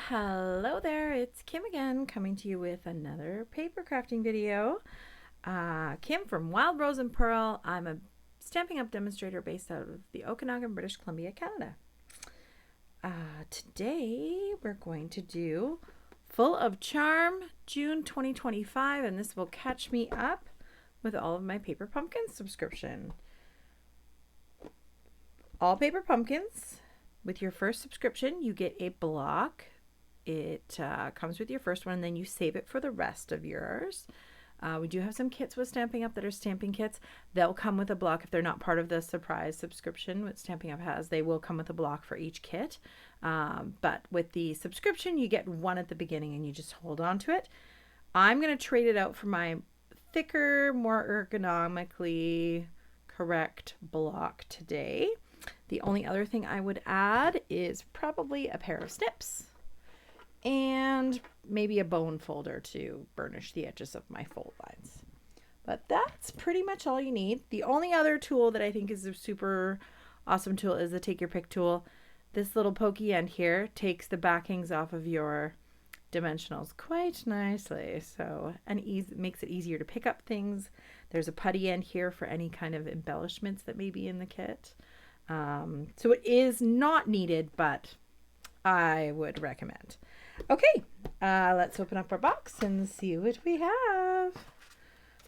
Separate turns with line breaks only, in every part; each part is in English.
Hello there, it's Kim again, coming to you with another paper crafting video. Kim from Wild Rose and Pearl. I'm a Stampin' Up! Demonstrator based out of the Okanagan, British Columbia, Canada. Today we're going to do Full of Charm, June 2025, and this will catch me up with all of my Paper Pumpkins subscription. All Paper Pumpkins, with your first subscription, you get a block. It comes with your first one, and then you save it for the rest of yours. We do have some kits with Stampin' Up! That are stamping kits. They'll come with a block if they're not part of the surprise subscription what Stampin' Up! Has. They will come with a block for each kit. But with the subscription, you get one at the beginning and you just hold on to it. I'm going to trade it out for my thicker, more ergonomically correct block today. The only other thing I would add is probably a pair of snips and maybe a bone folder to burnish the edges of my fold lines. But that's pretty much all you need. The only other tool that I think is a super awesome tool is the Take Your Pick tool. This little pokey end here takes the backings off of your dimensionals quite nicely, so makes it easier to pick up things. There's a putty end here for any kind of embellishments that may be in the kit. So it is not needed, but I would recommend. Okay, let's open up our box and see what we have.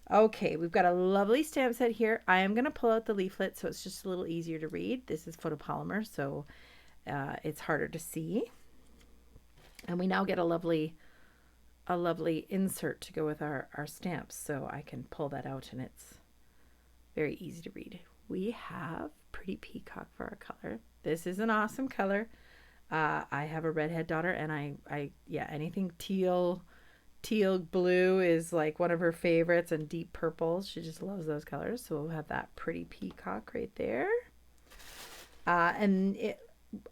Okay, we've got a lovely stamp set here. I am going to pull out the leaflet so it's just a little easier to read. This is photopolymer, so it's harder to see. And we now get a lovely insert to go with our stamps, so I can pull that out and it's very easy to read. We have Pretty Peacock for our color. This is an awesome color. I have a redhead daughter, and I anything teal blue is like one of her favorites, and deep purples. She just loves those colors. So we'll have that Pretty Peacock right there.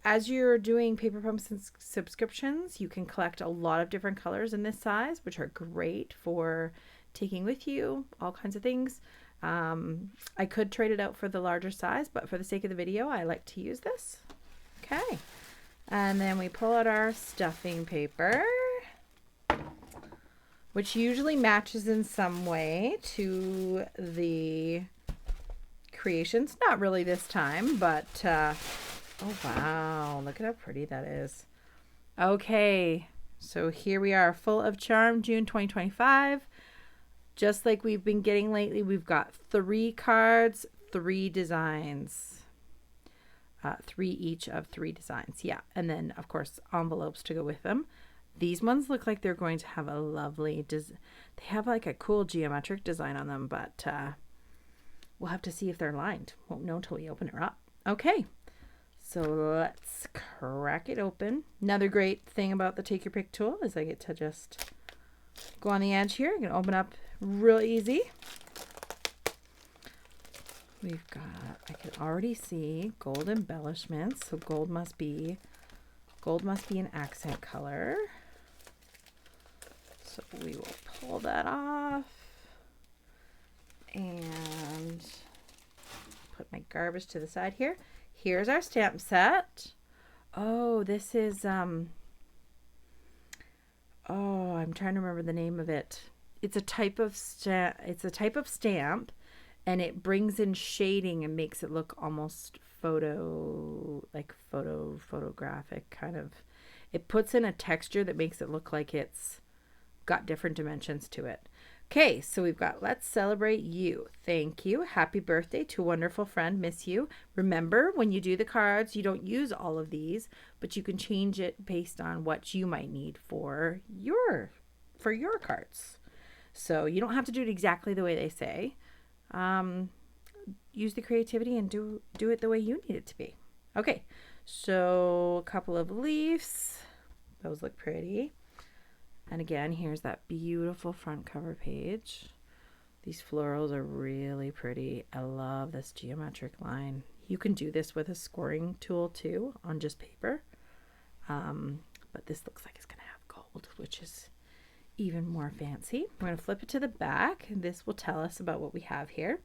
As you're doing Paper Pumpkins subscriptions, you can collect a lot of different colors in this size, which are great for taking with you, all kinds of things. I could trade it out for the larger size, but for the sake of the video, I like to use this. Okay. And then we pull out our stuffing paper, which usually matches in some way to the creations. Not really this time, but oh wow, look at how pretty that is. Okay, so here we are, Full of Charm, June 2025. Just like we've been getting lately, we've got 3 cards, 3 designs. 3 each of 3 designs. Yeah, and then of course envelopes to go with them. These ones look like they're going to have a lovely they have like a cool geometric design on them, but we'll have to see if they're lined. Won't know till we open her up. Okay, so let's crack it open. Another great thing about the Take Your Pick tool is I get to just go on the edge here. I can open up real easy. We've got, I can already see gold embellishments, so gold must be an accent color. So we will pull that off and put my garbage to the side here. Here's our stamp set. Oh, this is I'm trying to remember the name of it. It's a type of stamp. And it brings in shading and makes it look almost photographic kind of. It puts in a texture that makes it look like it's got different dimensions to it. Okay, so we've got Let's Celebrate You. Thank you. Happy birthday to a wonderful friend. Miss you. Remember, when you do the cards, you don't use all of these, but you can change it based on what you might need for your cards. So you don't have to do it exactly the way they say. Use the creativity and do it the way you need it to be. Okay, so a couple of leaves. Those look pretty. And again, here's that beautiful front cover page. These florals are really pretty. I love this geometric line. You can do this with a scoring tool too on just paper. But this looks like it's going to have gold, which is even more fancy. We're going to flip it to the back, and this will tell us about what we have here.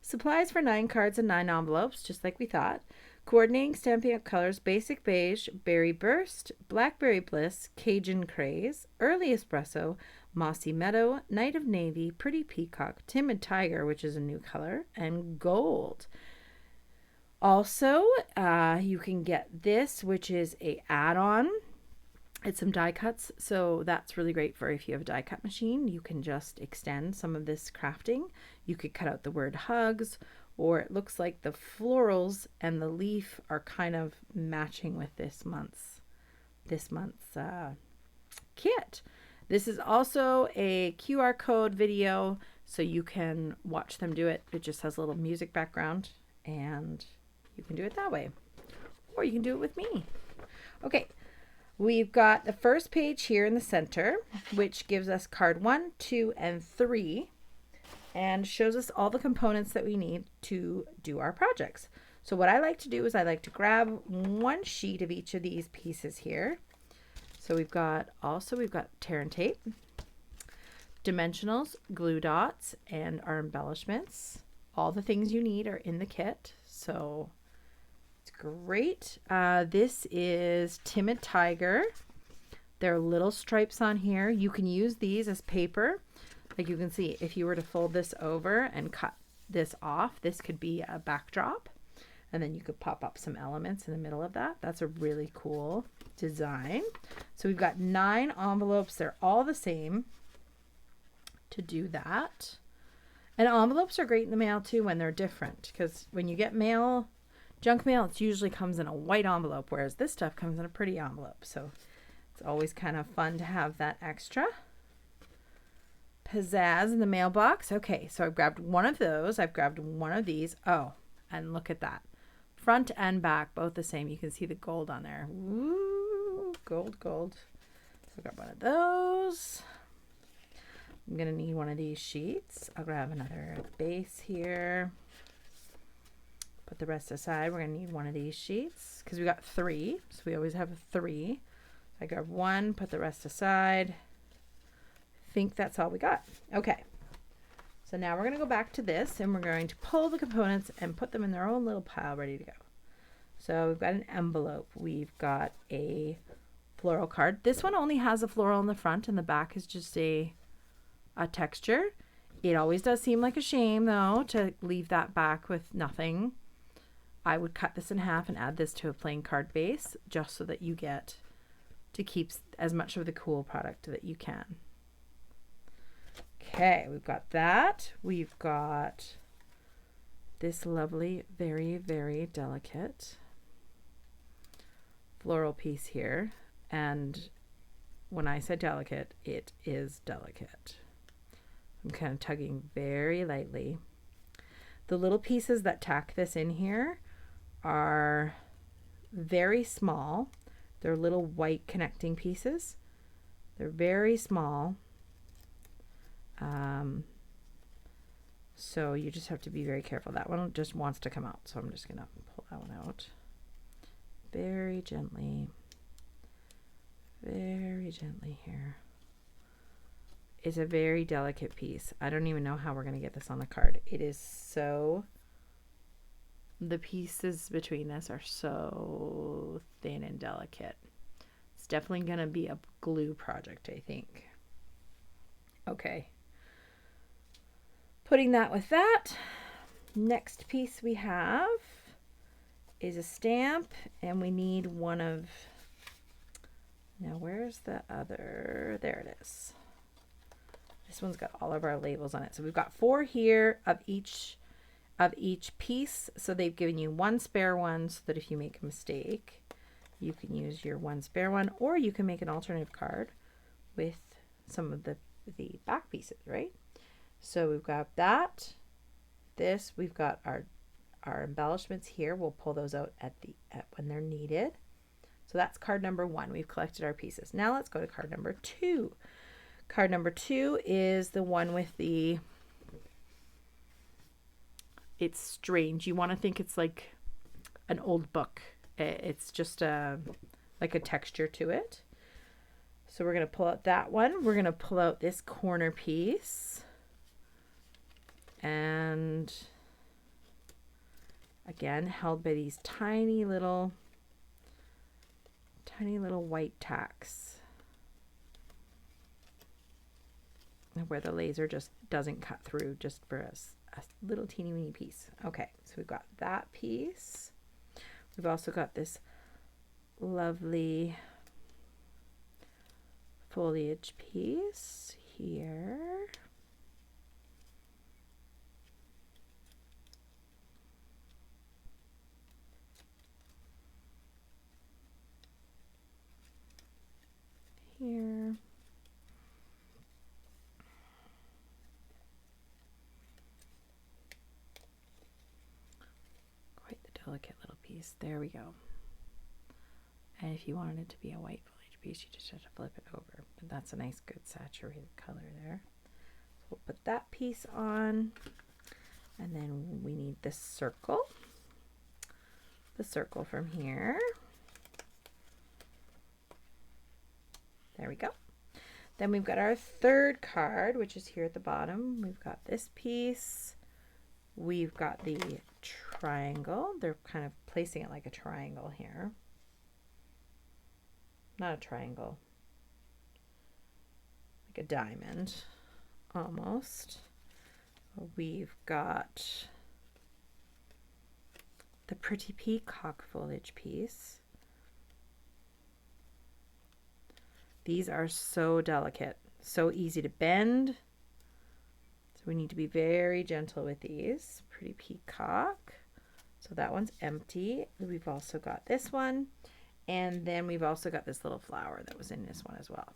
Supplies for 9 cards and 9 envelopes, just like we thought. Coordinating Stamping Up colors: Basic Beige, Berry Burst, Blackberry Bliss, Cajun Craze, Early Espresso, Mossy Meadow, Night of Navy, Pretty Peacock, Timid Tiger, which is a new color, and Gold. Also, you can get this, which is a add-on. It's some die cuts, so that's really great for if you have a die cut machine. You can just extend some of this crafting. You could cut out the word hugs, or it looks like the florals and the leaf are kind of matching with this month's kit. This is also a QR code video, so you can watch them do it. It just has a little music background, and you can do it that way, or you can do it with me. Okay. We've got the first page here in the center, which gives us card 1, 2, and 3, and shows us all the components that we need to do our projects. So what I like to do is I like to grab one sheet of each of these pieces here. So we've got tear and tape, dimensionals, glue dots, and our embellishments. All the things you need are in the kit, so great. This is Timid Tiger. There are little stripes on here. You can use these as paper. Like you can see, if you were to fold this over and cut this off, this could be a backdrop. And then you could pop up some elements in the middle of that. That's a really cool design. So we've got 9 envelopes. They're all the same to do that. And envelopes are great in the mail too when they're different, because when you get mail, junk mail, it usually comes in a white envelope, whereas this stuff comes in a pretty envelope. So it's always kind of fun to have that extra pizzazz in the mailbox. Okay, so I've grabbed one of those. I've grabbed one of these. Oh, and look at that. Front and back, both the same. You can see the gold on there. Woo, gold, gold. So I've got one of those. I'm going to need one of these sheets. I'll grab another base here. Put the rest aside. We're going to need one of these sheets because we got 3. So we always have 3. I grab one, put the rest aside. I think that's all we got. Okay. So now we're going to go back to this and we're going to pull the components and put them in their own little pile ready to go. So we've got an envelope. We've got a floral card. This one only has a floral in the front and the back is just a texture. It always does seem like a shame though to leave that back with nothing. I would cut this in half and add this to a plain card base just so that you get to keep as much of the cool product that you can. Okay, we've got that. We've got this lovely, very, very delicate floral piece here. And when I said delicate, it is delicate. I'm kind of tugging very lightly. The little pieces that tack this in here are very small. They're little white connecting pieces. They're very small. So you just have to be very careful. That one just wants to come out, so I'm just gonna pull that one out very gently here. It's a very delicate piece. I don't even know how we're gonna get this on the card. It is so, the pieces between this are so thin and delicate. It's definitely gonna be a glue project, I think. Okay. Putting that with that, next piece we have is a stamp, and we need one of, now where's the other, there it is. This one's got all of our labels on it. So we've got 4 here of each piece. So they've given you 1 spare one so that if you make a mistake, you can use your 1 spare one, or you can make an alternative card with some of the back pieces, right? So we've got that, this, we've got our embellishments here. We'll pull those out at when they're needed. So that's card number 1. We've collected our pieces. Now let's go to card number 2. Card number 2 is the one with the, it's strange. You want to think it's like an old book. It's just like a texture to it. So we're going to pull out that one. We're going to pull out this corner piece. And Again, held by these tiny little white tacks, where the laser just doesn't cut through, just for a little teeny weeny piece. Okay, so we've got that piece. We've also got this lovely foliage piece here. Here. Quite the delicate little piece. There we go. And if you wanted it to be a white foliage piece, you just have to flip it over. But that's a nice, good saturated color there. So we'll put that piece on. And then we need this circle. The circle from here. There we go. Then we've got our third card, which is here at the bottom. We've got this piece. We've got the triangle. They're kind of placing it like a triangle here. Not a triangle. Like a diamond, almost. We've got the pretty peacock foliage piece. These are so delicate, so easy to bend. So we need to be very gentle with these. Pretty peacock. So that one's empty. We've also got this one. And then we've also got this little flower that was in this one as well.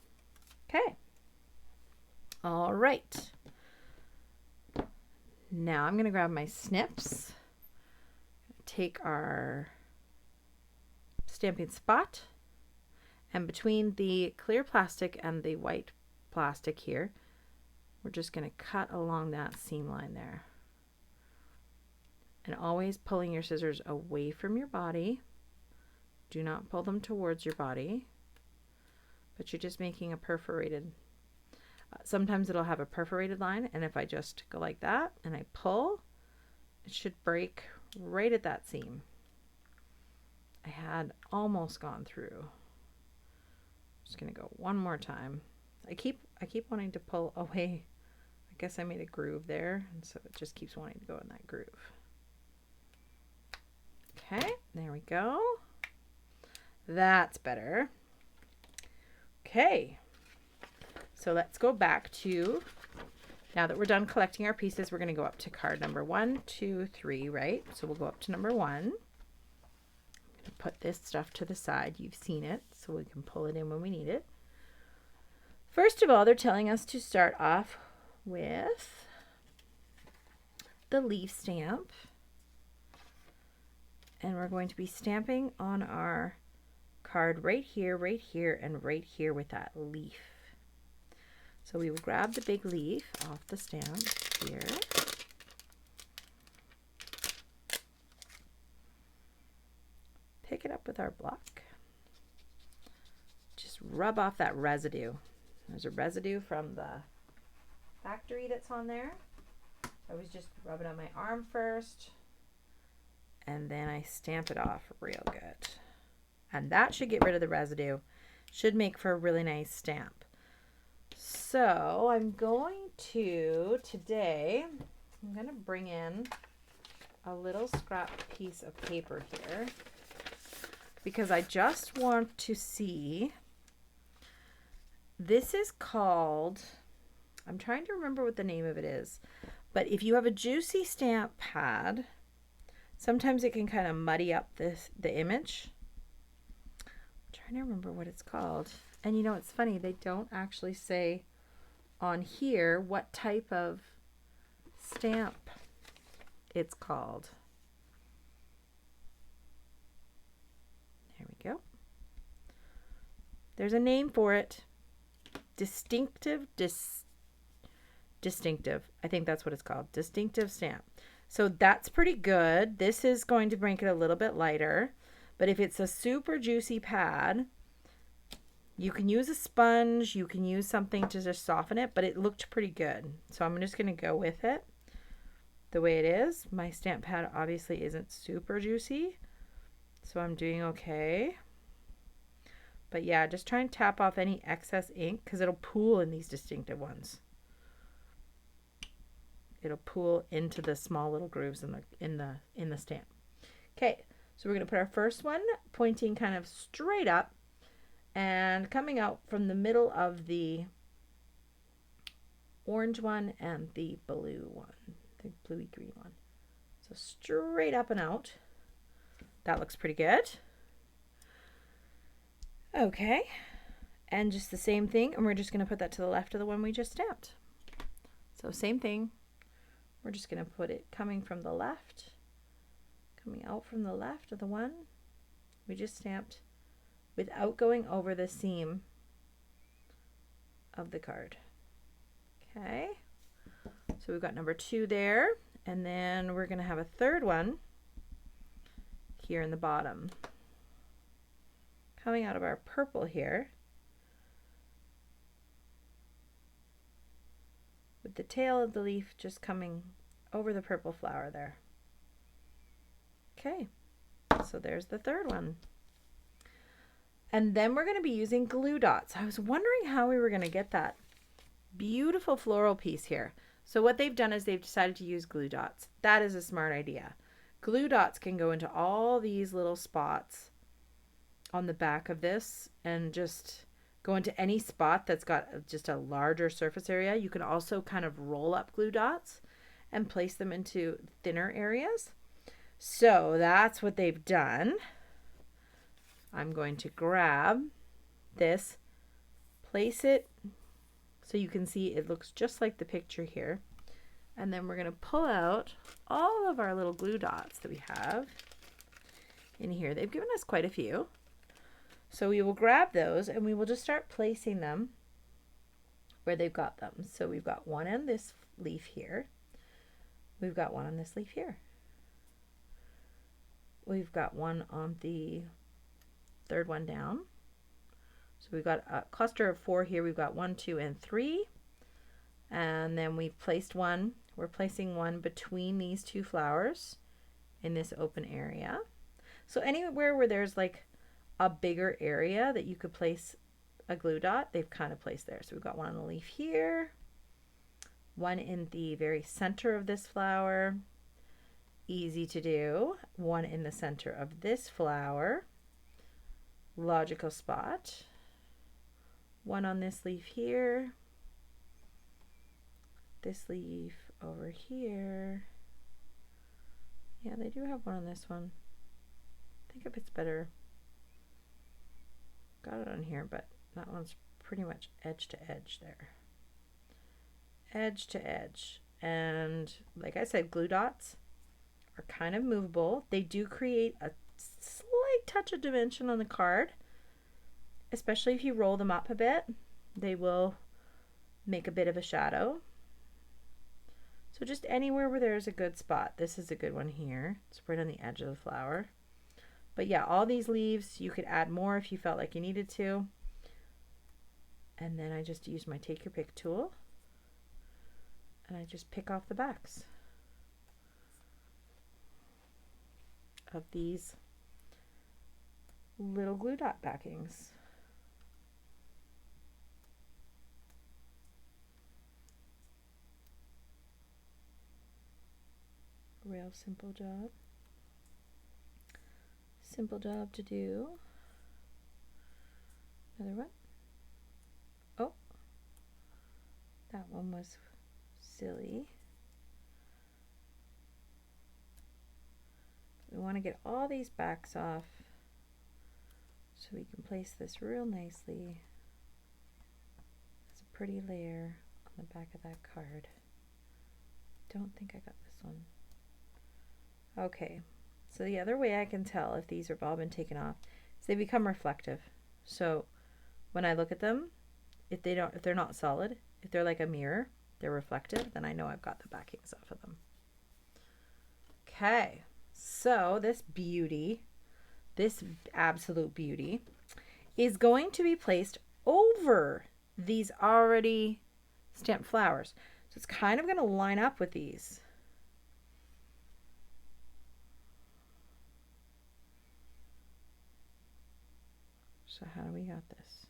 Okay. All right. Now I'm going to grab my snips. Take our Stampin' Spot. And between the clear plastic and the white plastic here, we're just going to cut along that seam line there. And always pulling your scissors away from your body. Do not pull them towards your body, but you're just making a perforated. Sometimes it'll have a perforated line, and if I just go like that and I pull, it should break right at that seam. I had almost gone through. Just gonna go one more time. I keep wanting to pull away. I guess I made a groove there, and so it just keeps wanting to go in that groove. Okay, there we go. That's better. Okay, so let's go back to, now that we're done collecting our pieces, we're going to go up to card number 1, 2, 3, right? So we'll go up to number 1. Put this stuff to the side. You've seen it, so we can pull it in when we need it. First of all, they're telling us to start off with the leaf stamp. And we're going to be stamping on our card right here, and right here with that leaf. So we will grab the big leaf off the stamp here. Pick it up with our block. Just rub off that residue. There's a residue from the factory that's on there. I was just rubbing on my arm first, and then I stamp it off real good. And that should get rid of the residue. Should make for a really nice stamp. So I'm going to, today, I'm going to bring in a little scrap piece of paper here, because I just want to see, this is called, I'm trying to remember what the name of it is, but if you have a juicy stamp pad, sometimes it can kind of muddy up the image. I'm trying to remember what it's called. And you know, it's funny, they don't actually say on here what type of stamp it's called. There we go. There's a name for it. Distinctive. I think that's what it's called. Distinctive stamp. So that's pretty good. This is going to make it a little bit lighter. But if it's a super juicy pad, you can use a sponge. You can use something to just soften it. But it looked pretty good. So I'm just going to go with it. the way it is. My stamp pad obviously isn't super juicy, so I'm doing okay. But yeah, just try and tap off any excess ink because it'll pool in these distinctive ones. It'll pool into the small little grooves in the stamp. Okay, so we're going to put our first one pointing kind of straight up and coming out from the middle of the orange one and the blue one, the bluey green one. So straight up and out. That looks pretty good. Okay, and just the same thing, and we're just going to put that to the left of the one we just stamped. So same thing. We're just going to put it coming from the left, coming out from the left of the one we just stamped without going over the seam of the card. Okay, so we've got number 2 there, and then we're going to have a third one here in the bottom. Coming out of our purple here, with the tail of the leaf just coming over the purple flower there. Okay, so there's the third one. And then we're going to be using glue dots. I was wondering how we were going to get that beautiful floral piece here. So what they've done is they've decided to use glue dots. That is a smart idea. Glue dots can go into all these little spots on the back of this and just go into any spot that's got just a larger surface area. You can also kind of roll up glue dots and place them into thinner areas. So that's what they've done. I'm going to grab this, place it so you can see it looks just like the picture here. And then we're going to pull out all of our little glue dots that we have in here. They've given us quite a few. So we will grab those and we will just start placing them where they've got them. So we've got one on this leaf here. We've got one on this leaf here. We've got one on the third one down. So we've got a cluster of 4 here. We've got 1, 2, and 3. And then we placed one. We're placing one between these 2 flowers in this open area. So anywhere where there's like a bigger area that you could place a glue dot, they've kind of placed there. So we've got one on the leaf here, one in the very center of this flower, easy to do, one in the center of this flower, logical spot, one on this leaf here, this leaf over here. Yeah, they do have one on this one. I think if it's better, got it on here, but that one's pretty much edge to edge there. Edge to edge. And like I said, glue dots are kind of movable. They do create a slight touch of dimension on the card, especially if you roll them up a bit. They will make a bit of a shadow. So just anywhere where there's a good spot. This is a good one here. It's right on the edge of the flower. But yeah, all these leaves, you could add more if you felt like you needed to. And then I just use my Take Your Pick tool. And I just pick off the backs of these little glue dot backings. Real simple job. Simple job to do. Another one. Oh, that one was silly. We want to get all these backs off so we can place this real nicely as a pretty layer on the back of that card. Don't think I got this one. Okay. So the other way I can tell if these have all been taken off is they become reflective. So when I look at them, if they're not solid, if they're like a mirror, they're reflective, then I know I've got the backings off of them. Okay, so this beauty, this absolute beauty, is going to be placed over these already stamped flowers. So it's kind of going to line up with these. So how do we got this?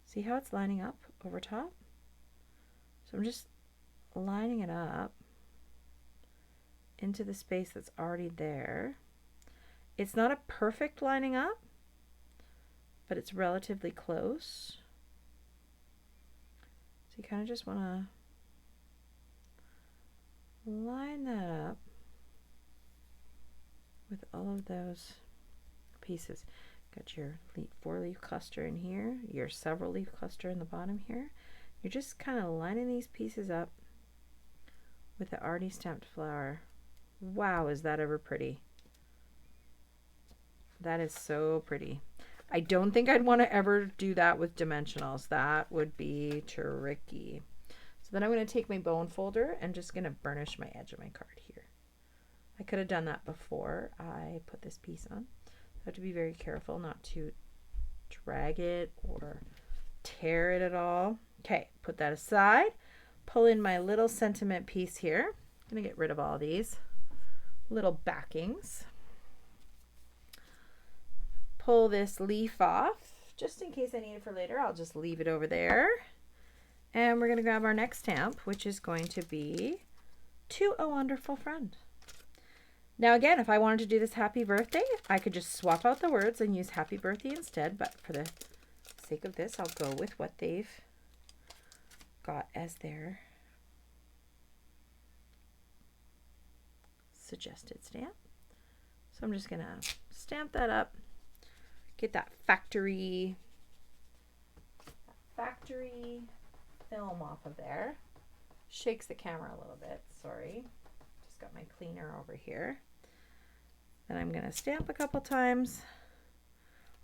See how it's lining up over top? So I'm just lining it up into the space that's already there. It's not a perfect lining up, but it's relatively close. So you kind of just want to line that up with all of those pieces. Got your 4-leaf cluster in here, your several leaf cluster in the bottom here. You're just kind of lining these pieces up with the already stamped flower. Wow, is that ever pretty? That is so pretty. I don't think I'd want to ever do that with dimensionals. That would be tricky. So then I'm going to take my bone folder and just going to burnish my edge of my card here. I could have done that before I put this piece on. I have to be very careful not to drag it or tear it at all. Okay, put that aside. Pull in my little sentiment piece here. I'm going to get rid of all these little backings. Pull this leaf off just in case I need it for later. I'll just leave it over there. And we're going to grab our next stamp, which is going to be To a Wonderful Friend. Now again, if I wanted to do this happy birthday, I could just swap out the words and use happy birthday instead, but for the sake of this, I'll go with what they've got as their suggested stamp. So I'm just going to stamp that up, get that factory film off of there. Shakes the camera a little bit, sorry. Just got my cleaner over here. Then I'm going to stamp a couple times.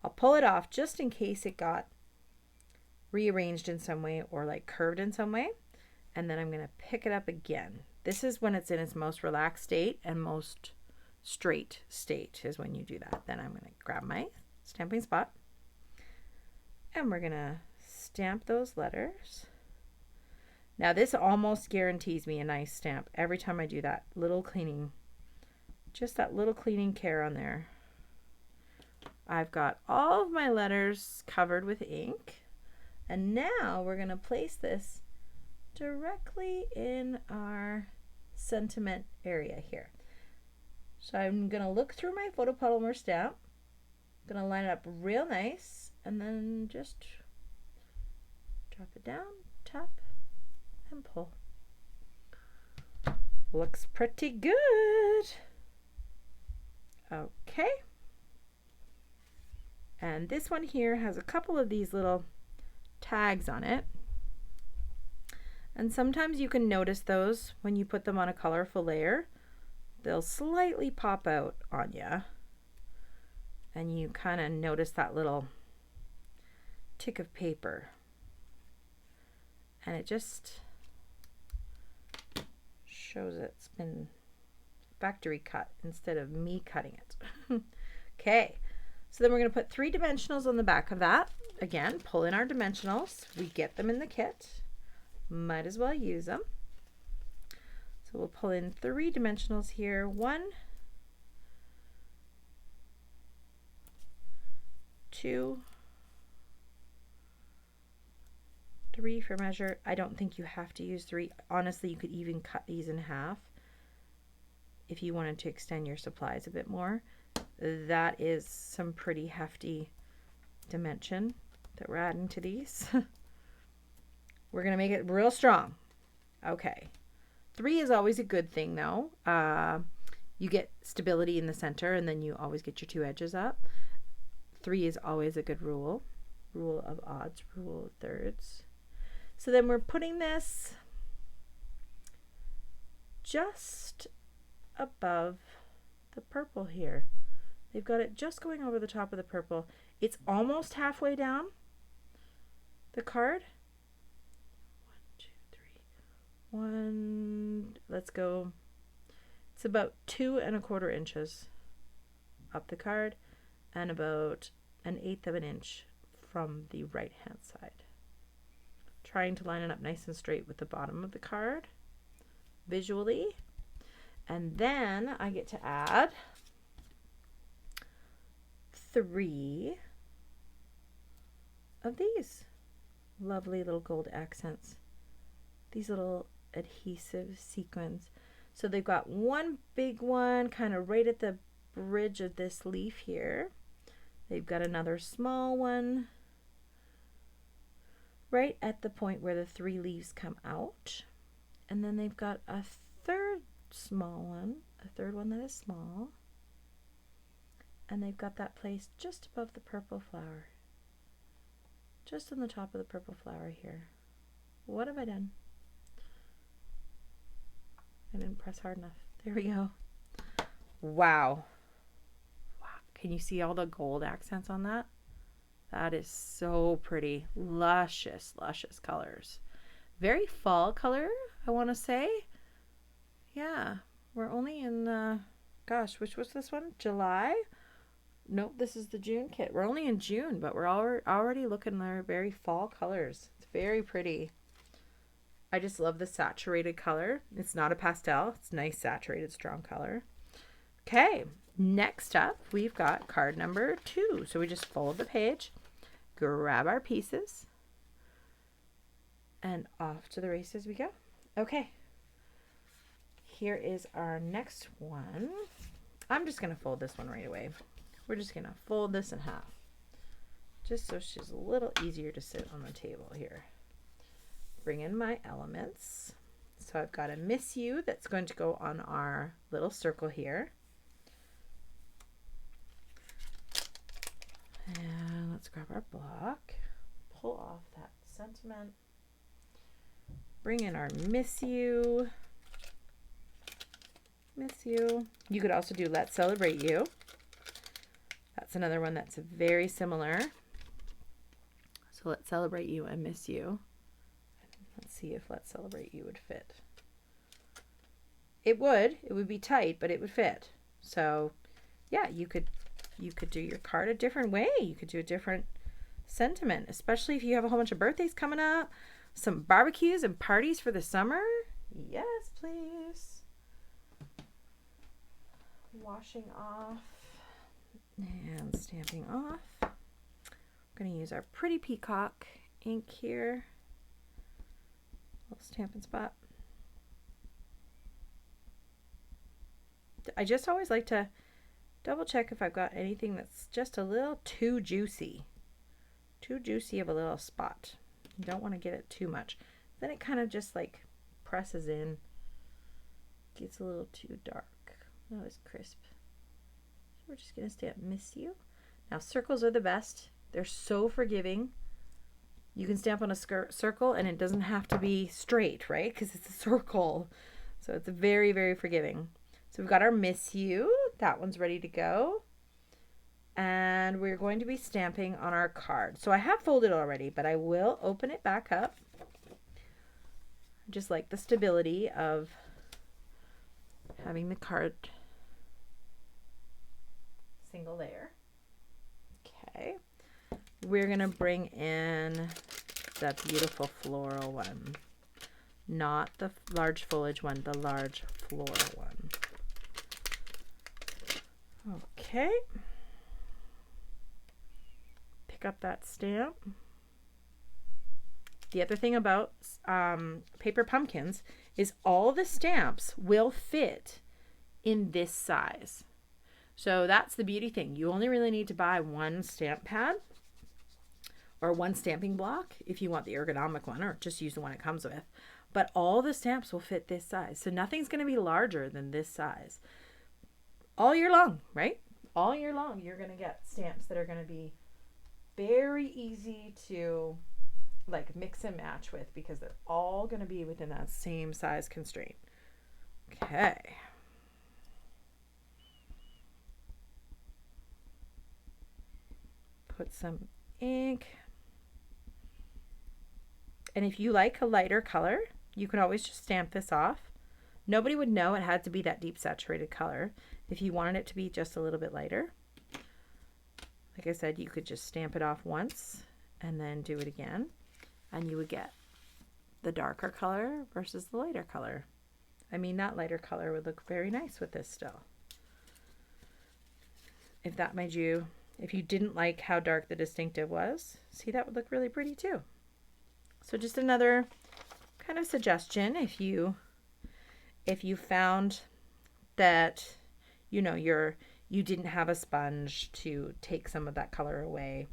I'll pull it off just in case it got rearranged in some way or like curved in some way. And then I'm going to pick it up again. This is when it's in its most relaxed state and most straight state is when you do that. Then I'm going to grab my stamping spot and we're going to stamp those letters. Now this almost guarantees me a nice stamp every time I do that little cleaning, just that little cleaning care on there. I've got all of my letters covered with ink, and now we're going to place this directly in our sentiment area here. So I'm going to look through my photopolymer stamp, going to line it up real nice, and then just drop it down, tap, and pull. Looks pretty good. Okay. And this one here has a couple of these little tags on it. And sometimes you can notice those when you put them on a colorful layer. They'll slightly pop out on you. And you kind of notice that little tick of paper. And it just shows it's been factory cut instead of me cutting it. Okay, so then we're going to put 3 dimensionals on the back of that. Again, pull in our dimensionals. We get them in the kit. Might as well use them. So we'll pull in 3 dimensionals here. 1, 2, 3 for measure. I don't think you have to use 3. Honestly, you could even cut these in half if you wanted to extend your supplies a bit more. That is some pretty hefty dimension that we're adding to these. We're going to make it real strong. Okay. 3 is always a good thing though. You get stability in the center and then you always get your 2 edges up. 3 is always a good rule. Rule of odds, rule of thirds. So then we're putting this just above the purple here. They've got it just going over the top of the purple. It's almost halfway down the card. 1, 2, 3. 1, let's go. It's about 2 1/4 inches up the card and about 1/8 of an inch from the right hand side. Trying to line it up nice and straight with the bottom of the card visually. And then I get to add 3 of these lovely little gold accents. These little adhesive sequins. So they've got one big one kind of right at the bridge of this leaf here. They've got another small one right at the point where the 3 leaves come out. And then they've got a third small one, a third one that is small. And they've got that placed just above the purple flower. Just on the top of the purple flower here. What have I done? I didn't press hard enough. There we go. Wow. Wow. Can you see all the gold accents on that? That is so pretty. Luscious, luscious colors. Very fall color, I want to say. Yeah. We're only in, gosh, which was this one? July? Nope, this is the June kit. We're only in June, but we're already looking at very fall colors. It's very pretty. I just love the saturated color. It's not a pastel. It's nice, saturated, strong color. Okay, next up, we've got card number 2. So we just fold the page, grab our pieces, and off to the races we go. Okay, here is our next one. I'm just going to fold this one right away. We're just going to fold this in half, just so she's a little easier to sit on the table here. Bring in my elements. So I've got a Miss You that's going to go on our little circle here. And let's grab our block, pull off that sentiment, bring in our Miss You. Miss You. You could also do Let's Celebrate You. That's another one that's very similar. So Let's Celebrate You and Miss You. Let's see if Let's Celebrate You would fit. It would be tight, but it would fit. So yeah, you could do your card a different way. You could do a different sentiment, especially if you have a whole bunch of birthdays coming up, some barbecues and parties for the summer. Yes, please. Washing off and stamping off. I'm going to use our Pretty Peacock ink here. Little stamping spot. I just always like to double check if I've got anything that's just a little too juicy. Too juicy of a little spot. You don't want to get it too much. Then it kind of just like presses in. Gets a little too dark. Not as crisp. So we're just going to stamp Miss You. Now circles are the best. They're so forgiving. You can stamp on a circle and it doesn't have to be straight, right? Because it's a circle. So it's very, very forgiving. So we've got our Miss You. That one's ready to go. And we're going to be stamping on our card. So I have folded already, but I will open it back up. I just like the stability of having the card single layer. Okay. We're going to bring in that beautiful floral one. Not the large foliage one, the large floral one. Okay. Pick up that stamp. The other thing about paper pumpkins is all the stamps will fit in this size. So that's the beauty thing. You only really need to buy one stamp pad or one stamping block if you want the ergonomic one, or just use the one it comes with. But all the stamps will fit this size. So nothing's going to be larger than this size. All year long, right? All year long, you're going to get stamps that are going to be very easy to like mix and match with because they're all going to be within that same size constraint. Okay. Put some ink. And if you like a lighter color, you can always just stamp this off. Nobody would know it had to be that deep saturated color. If you wanted it to be just a little bit lighter, like I said, you could just stamp it off once and then do it again, and you would get the darker color versus the lighter color. I mean, that lighter color would look very nice with this still. If that made you If you didn't like how dark the distinctive was, see, that would look really pretty too. So just another kind of suggestion if you found that you didn't have a sponge to take some of that color away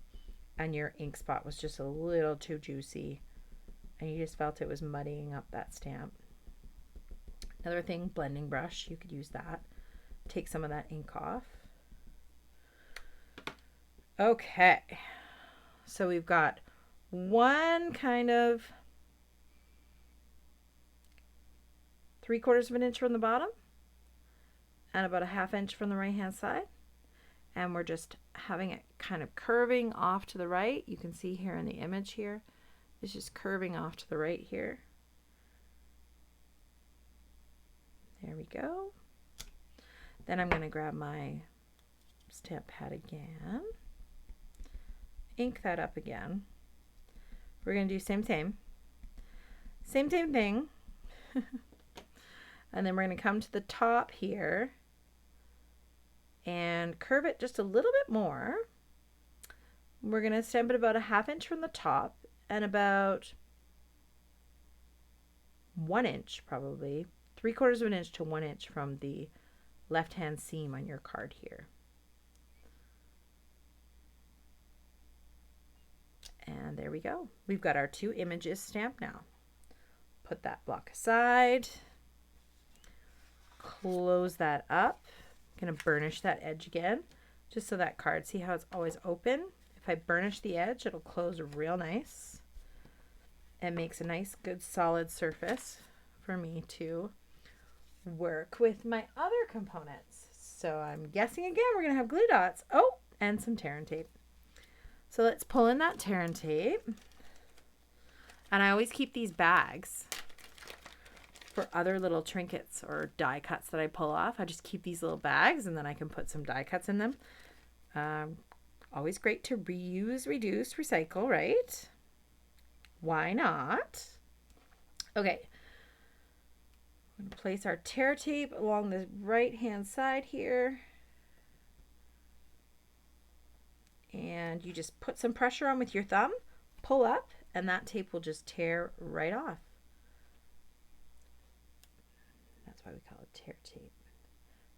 and your ink spot was just a little too juicy and you just felt it was muddying up that stamp. Another thing, blending brush, you could use that. Take some of that ink off. Okay, so we've got one kind of 3/4 of an inch from the bottom and about a 1/2 inch from the right hand side, and we're just having it kind of curving off to the right. You can see here in the image here, it's just curving off to the right here. There we go. Then I'm going to grab my stamp pad again, ink that up again. We're going to do same thing. And then we're going to come to the top here and curve it just a little bit more. We're going to stamp it about a 1/2 inch from the top and about 1 inch, probably 3/4 of an inch to 1 inch from the left hand seam on your card here. And there we go. We've got our 2 images stamped now. Put that block aside. Close that up. I'm going to burnish that edge again, just so that card, see how it's always open? If I burnish the edge, it'll close real nice. It makes a nice, good, solid surface for me to work with my other components. So I'm guessing again, we're going to have glue dots. Oh, and some tear and tape. So let's pull in that tear and tape. And I always keep these bags for other little trinkets or die cuts that I pull off. I just keep these little bags and then I can put some die cuts in them. Always great to reuse, reduce, recycle, right? Why not? Okay. I'm going to place our tear tape along the right hand side here. And you just put some pressure on with your thumb, pull up, and that tape will just tear right off. That's why we call it tear tape.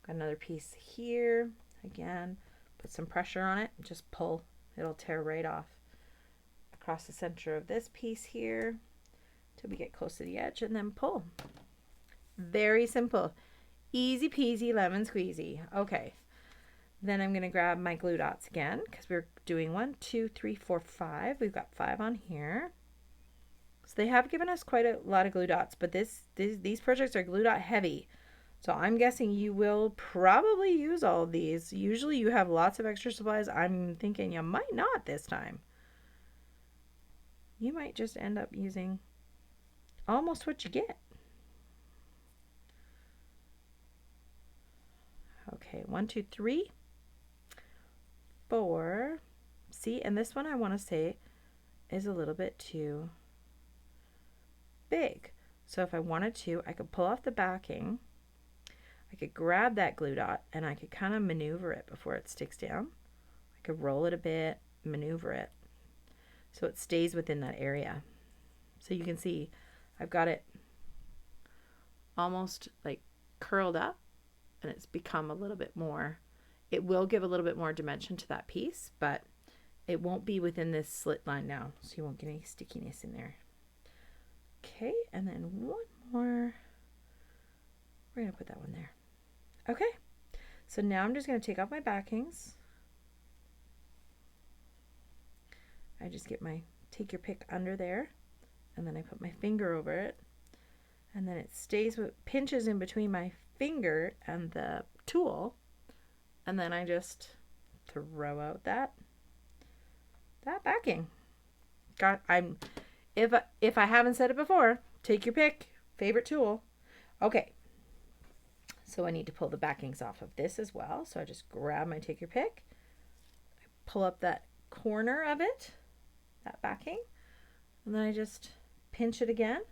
Got another piece here. Again, put some pressure on it and just pull. It'll tear right off across the center of this piece here till we get close to the edge and then pull. Very simple. Easy peasy lemon squeezy. Okay. Then I'm going to grab my glue dots again because we're doing 1, 2, 3, 4, 5. We've got 5 on here. So they have given us quite a lot of glue dots, but these projects are glue dot heavy. So I'm guessing you will probably use all of these. Usually you have lots of extra supplies. I'm thinking you might not this time. You might just end up using almost what you get. Okay, 1, 2, 3. 4. See, and this one I want to say is a little bit too big. So if I wanted to, I could pull off the backing. I could grab that glue dot and I could kind of maneuver it before it sticks down. I could roll it a bit, maneuver it so it stays within that area. So you can see I've got it almost like curled up and it's become a little bit more. It will give a little bit more dimension to that piece, but it won't be within this slit line now, so you won't get any stickiness in there. Okay, and then one more. We're going to put that one there. Okay, so now I'm just going to take off my backings. I just get my take your pick under there, and then I put my finger over it, and then it stays with pinches in between my finger and the tool. And then I just throw out that backing. If I haven't said it before, take your pick, favorite tool. Okay. So I need to pull the backings off of this as well. So I just grab my take your pick, I pull up that corner of it, that backing, and then I just pinch it again.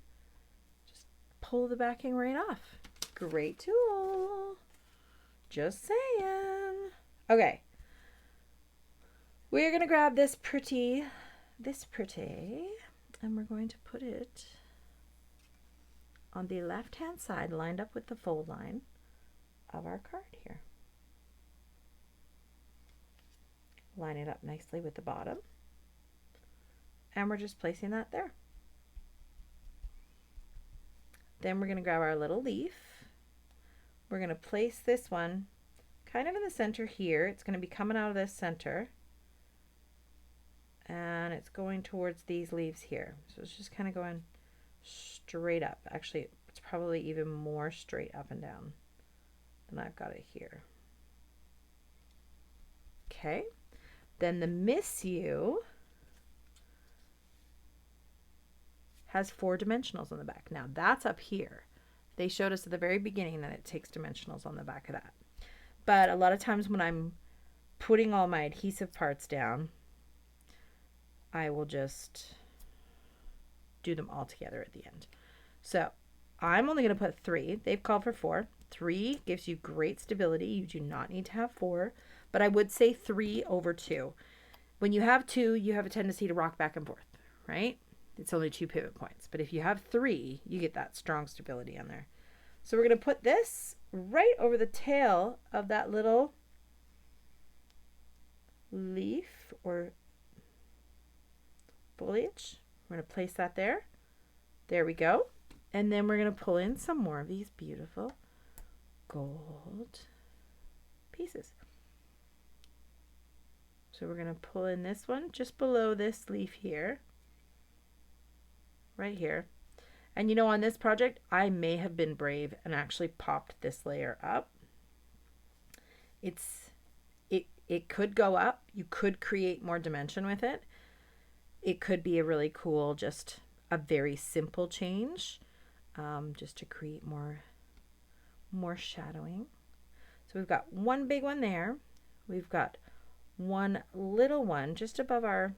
Just pull the backing right off. Great tool. Just saying. Okay. We're going to grab this pretty, and we're going to put it on the left-hand side, lined up with the fold line of our card here. Line it up nicely with the bottom. And we're just placing that there. Then we're going to grab our little leaf. We're going to place this one kind of in the center here. It's going to be coming out of this center. And it's going towards these leaves here. So it's just kind of going straight up. Actually, it's probably even more straight up and down than I've got it here. Okay. Then the Miss You has 4 dimensionals on the back. Now that's up here. They showed us at the very beginning that it takes dimensionals on the back of that. But a lot of times when I'm putting all my adhesive parts down, I will just do them all together at the end. So I'm only going to put 3. They've called for 4. 3 gives you great stability. You do not need to have 4, but I would say 3 over 2. When you have 2, you have a tendency to rock back and forth, right? It's only 2 pivot points, but if you have 3, you get that strong stability on there. So we're going to put this right over the tail of that little leaf or foliage. We're going to place that there. There we go. And then we're going to pull in some more of these beautiful gold pieces. So we're going to pull in this one just below this leaf here. Right here. And you know, on this project, I may have been brave and actually popped this layer up. It could go up. You could create more dimension with it. It could be a really cool, just a very simple change, just to create more shadowing. So we've got one big one there. We've got one little one just above our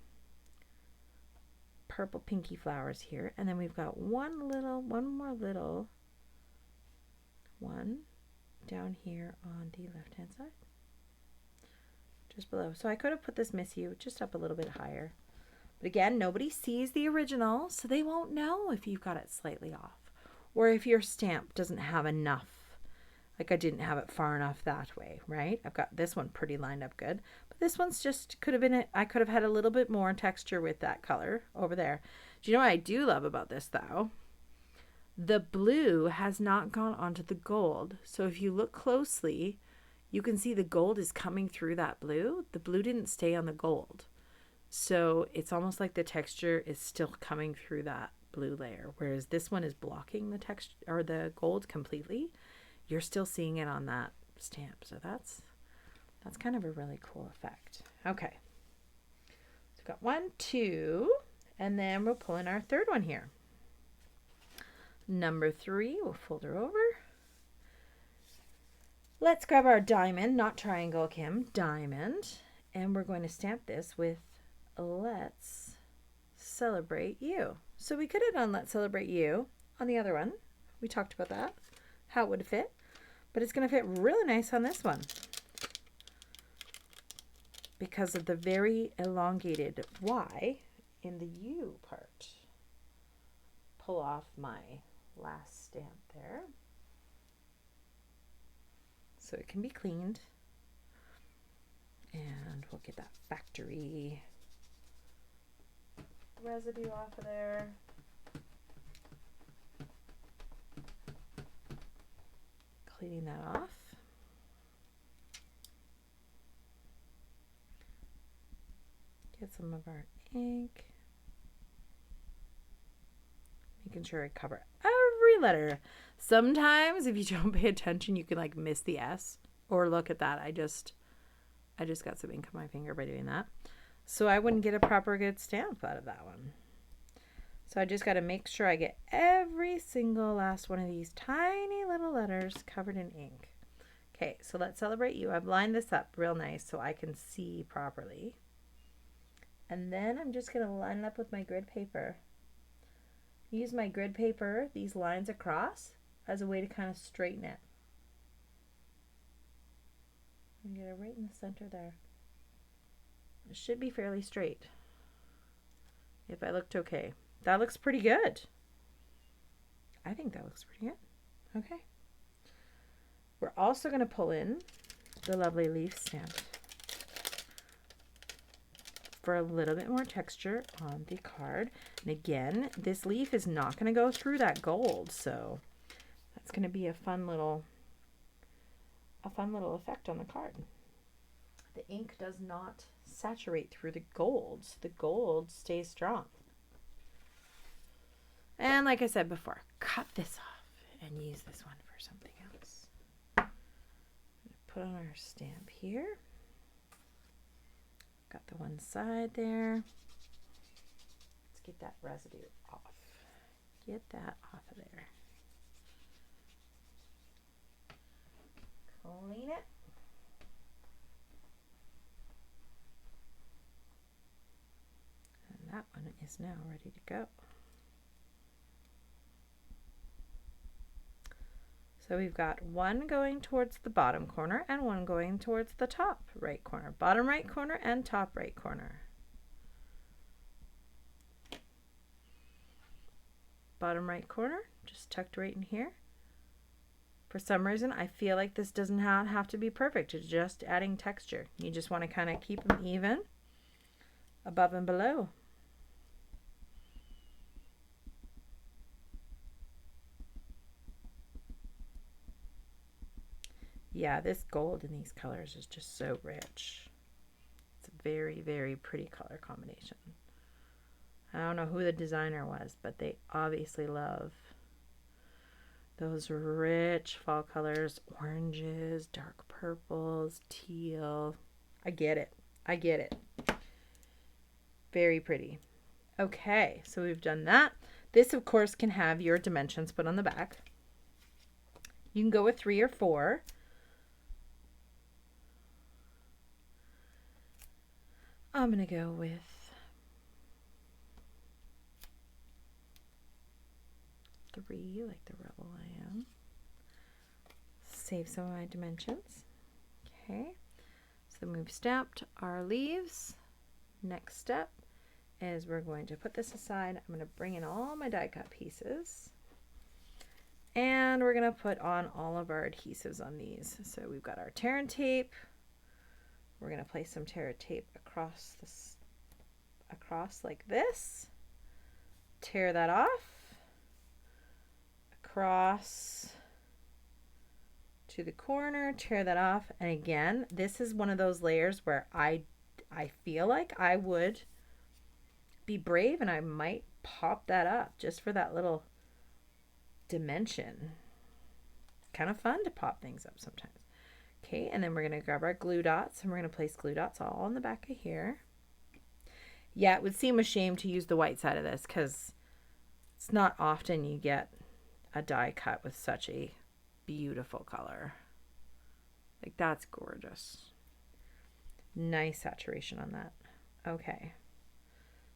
purple pinky flowers here, and then we've got one more little one down here on the left hand side just below. So I could have put this Miss You just up a little bit higher, but again, nobody sees the original, so they won't know if you've got it slightly off or if your stamp doesn't have enough. Like I didn't have it far enough that way, right? I've got this one pretty lined up good, but this one's just could have been it. I could have had a little bit more texture with that color over there. Do you know what I do love about this though? The blue has not gone onto the gold. So if you look closely, you can see the gold is coming through that blue. The blue didn't stay on the gold. So it's almost like the texture is still coming through that blue layer, whereas this one is blocking the texture or the gold completely. You're still seeing it on that stamp. So that's kind of a really cool effect. Okay. So we've got 1, 2, and then we'll pull in our third one here. Number 3, we'll fold her over. Let's grab our diamond, not triangle, Kim, diamond. And we're going to stamp this with Let's Celebrate You. So we could have done Let's Celebrate You on the other one. We talked about that, how it would fit. But it's going to fit really nice on this one because of the very elongated Y in the U part. Pull off my last stamp there so it can be cleaned, and we'll get that factory residue off of there. Cleaning that off. Get some of our ink. Making sure I cover every letter. Sometimes if you don't pay attention, you can like miss the S, or look at that. I just got some ink on my finger by doing that. So I wouldn't get a proper good stamp out of that one. So I just got to make sure I get every single last one of these tiny little letters covered in ink. Okay, so Let's Celebrate You. I've lined this up real nice so I can see properly. And then I'm just going to line it up with my grid paper. Use my grid paper, these lines across, as a way to kind of straighten it. And get it right in the center there. It should be fairly straight. If I looked okay. That looks pretty good. I think that looks pretty good. Okay. We're also going to pull in the lovely leaf stamp for a little bit more texture on the card. And again, this leaf is not going to go through that gold, so that's going to be a fun little effect on the card. The ink does not saturate through the gold, so the gold stays strong. And like I said before, cut this off and use this one for something else. Put on our stamp here. Got the one side there. Let's get that residue off. Get that off of there. Clean it. And that one is now ready to go. So we've got one going towards the bottom corner and one going towards the top right corner. Bottom right corner and top right corner. Bottom right corner, just tucked right in here. For some reason, I feel like this doesn't have to be perfect. It's just adding texture. You just want to kind of keep them even above and below. Yeah, this gold in these colors is just so rich. It's a very, very pretty color combination. I don't know who the designer was, but they obviously love those rich fall colors, oranges, dark purples, teal. I get it. I get it. Very pretty. Okay, so we've done that. This, of course, can have your dimensions put on the back. You can go with 3 or 4. I'm going to go with 3, like the rebel I am. Save some of my dimensions. Okay, so we've stamped our leaves. Next step is we're going to put this aside. I'm going to bring in all my die cut pieces. And we're going to put on all of our adhesives on these. So we've got our tear and tape. We're going to place some tear tape across like this. Tear that off. Across to the corner, tear that off. And again, this is one of those layers where I feel like I would be brave and I might pop that up just for that little dimension. Kind of fun to pop things up sometimes. Okay, and then we're going to grab our glue dots and we're going to place glue dots all on the back of here. Yeah, it would seem a shame to use the white side of this because it's not often you get a die cut with such a beautiful color. Like, that's gorgeous. Nice saturation on that. Okay,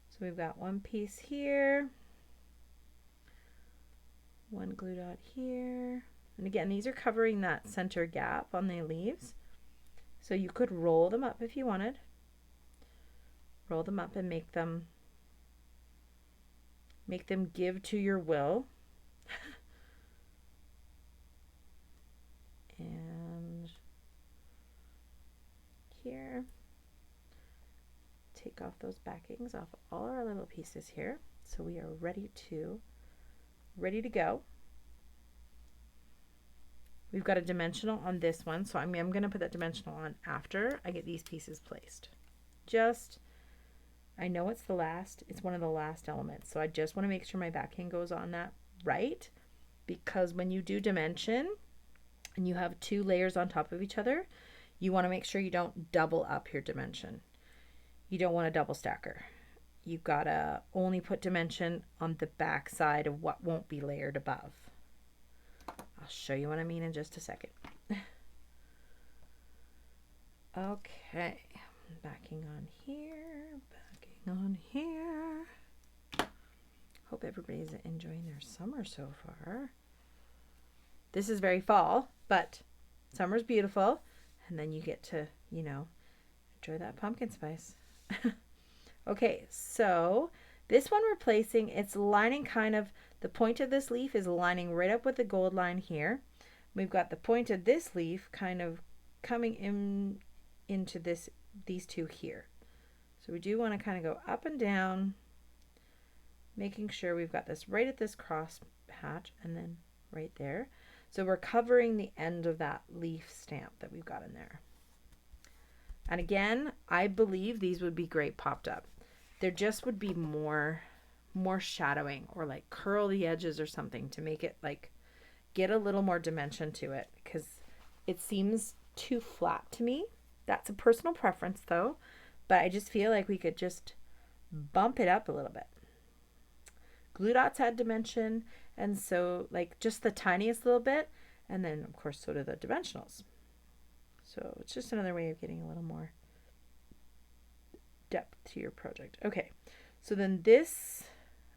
so we've got one piece here, one glue dot here. And again, these are covering that center gap on the leaves. So you could roll them up if you wanted. Roll them up and make them give to your will. And here, take off those backings off all our little pieces here. So we are ready to go. We've got a dimensional on this one, so I'm going to put that dimensional on after I get these pieces placed. I know it's one of the last elements, so I just want to make sure my backing goes on that right, because when you do dimension and you have 2 layers on top of each other, you want to make sure you don't double up your dimension. You don't want a double stacker. You've got to only put dimension on the back side of what won't be layered above. I'll show you what I mean in just a second. Okay, backing on here, backing on here. Hope everybody's enjoying their summer so far. This is very fall, but summer's beautiful, and then you get to, enjoy that pumpkin spice. Okay, so this one replacing, it's lining kind of, the point of this leaf is lining right up with the gold line here. We've got the point of this leaf kind of coming in into these two here. So we do want to kind of go up and down, making sure we've got this right at this cross hatch and then right there. So we're covering the end of that leaf stamp that we've got in there. And again, I believe these would be great popped up. There just would be more shadowing or like curl the edges or something to make it like get a little more dimension to it, because it seems too flat to me. That's a personal preference though, but I just feel like we could just bump it up a little bit. Glue dots had dimension, and so like just the tiniest little bit, and then of course so do the dimensionals. So it's just another way of getting a little more depth to your project. Okay, so then this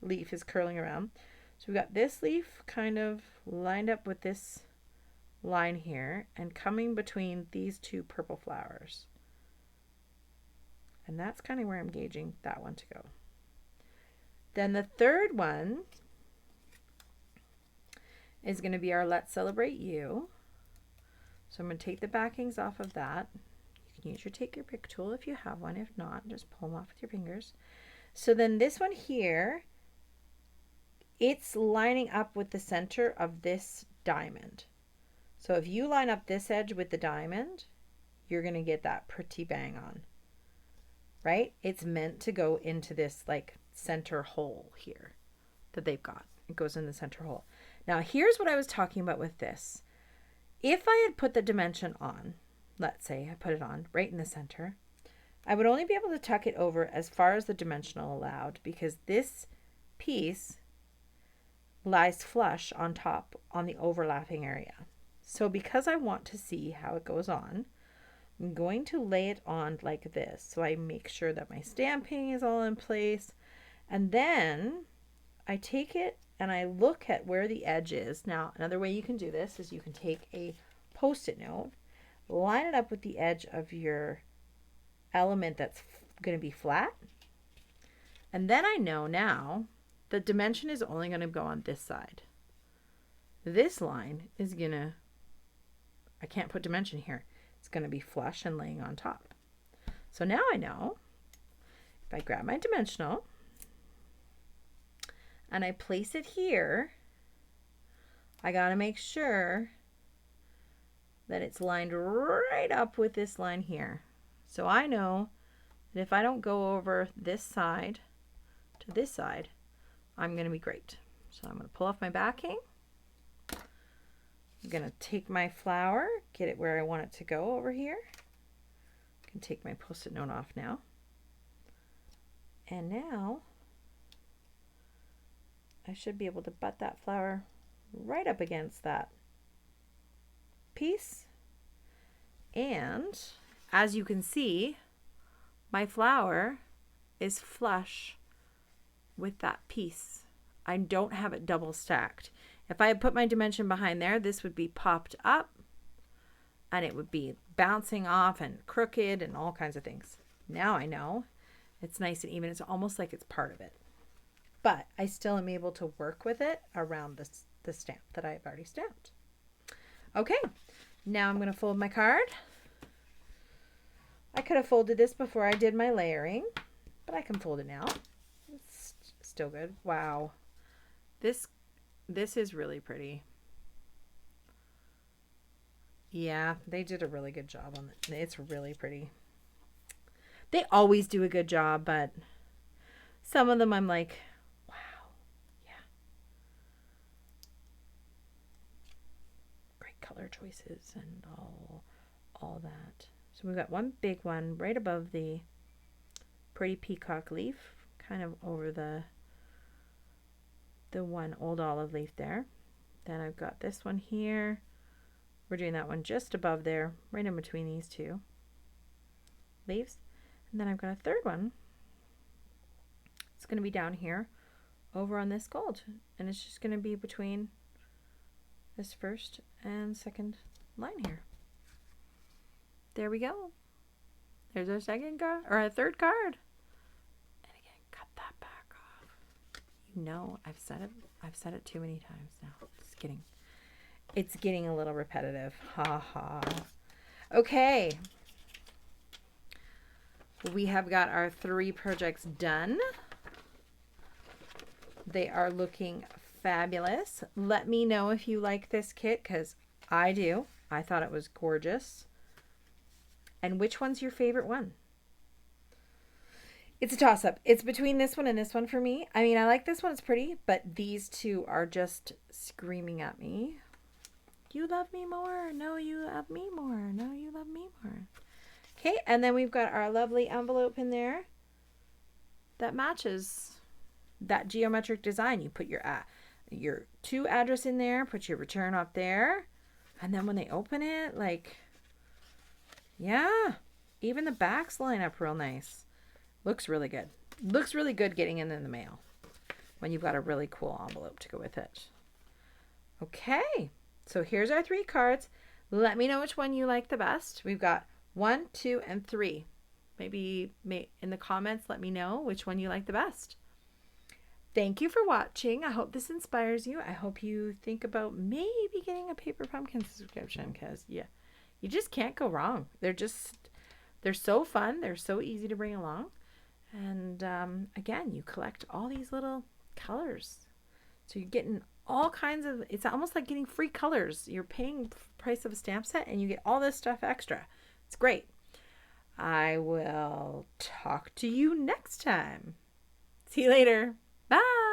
leaf is curling around. So we've got this leaf kind of lined up with this line here and coming between these two purple flowers. And that's kind of where I'm gauging that one to go. Then the third one is going to be our Let's Celebrate You. So I'm going to take the backings off of that. You can use your Take Your Pick tool if you have one. If not, just pull them off with your fingers. So then this one here, it's lining up with the center of this diamond. So if you line up this edge with the diamond, you're going to get that pretty bang on, right? It's meant to go into this like center hole here that they've got. It goes in the center hole. Now here's what I was talking about with this. If I had put the dimension on, let's say I put it on right in the center, I would only be able to tuck it over as far as the dimensional allowed, because this piece lies flush on top on the overlapping area. So because I want to see how it goes on, I'm going to lay it on like this. So I make sure that my stamping is all in place. And then I take it and I look at where the edge is. Now, another way you can do this is you can take a Post-it note, line it up with the edge of your element that's going to be flat. And then I know now the dimension is only going to go on this side. This line is going to, I can't put dimension here. It's going to be flush and laying on top. So now I know if I grab my dimensional and I place it here, I got to make sure that it's lined right up with this line here. So I know that if I don't go over this side to this side, I'm going to be great. So I'm going to pull off my backing. I'm going to take my flower, get it where I want it to go over here. I can take my Post-it note off now. And now I should be able to butt that flower right up against that piece. And as you can see, my flower is flush with that piece. I don't have it double stacked. If I had put my dimension behind there, this would be popped up and it would be bouncing off and crooked and all kinds of things. Now I know it's nice and even. It's almost like it's part of it. But I still am able to work with it around the stamp that I've already stamped. Okay, now I'm going to fold my card. I could have folded this before I did my layering, but I can fold it now. It's still good. Wow. This is really pretty. Yeah, they did a really good job on it. It's really pretty. They always do a good job, but some of them I'm like, wow, yeah. Great color choices and all that. So we've got one big one right above the pretty peacock leaf, kind of over the one old olive leaf there. Then I've got this one here. We're doing that one just above there, right in between these two leaves. And then I've got a third one. It's going to be down here over on this gold. And it's just going to be between this first and second line here. There we go. There's our second card, or our third card. you know. I've said it too many times now. It's getting a little repetitive. Ha ha. Okay. We have got our 3 projects done. They are looking fabulous. Let me know if you like this kit, because I do. I thought it was gorgeous. And which one's your favorite one? It's a toss-up. It's between this one and this one for me. I mean, I like this one. It's pretty. But these two are just screaming at me. You love me more. No, you love me more. No, you love me more. Okay, and then we've got our lovely envelope in there that matches that geometric design. You put your 2 address in there, put your return up there, and then when they open it, like, yeah, even the backs line up real nice. Looks really good. Looks really good getting in the mail when you've got a really cool envelope to go with it. Okay, so here's our 3 cards. Let me know which one you like the best. We've got 1, 2, and 3. Maybe in the comments, let me know which one you like the best. Thank you for watching. I hope this inspires you. I hope you think about maybe getting a Paper Pumpkin subscription, because yeah, you just can't go wrong. They're so fun. They're so easy to bring along. And again, you collect all these little colors. So you're getting all kinds of, it's almost like getting free colors. You're paying the price of a stamp set and you get all this stuff extra. It's great. I will talk to you next time. See you later. Bye.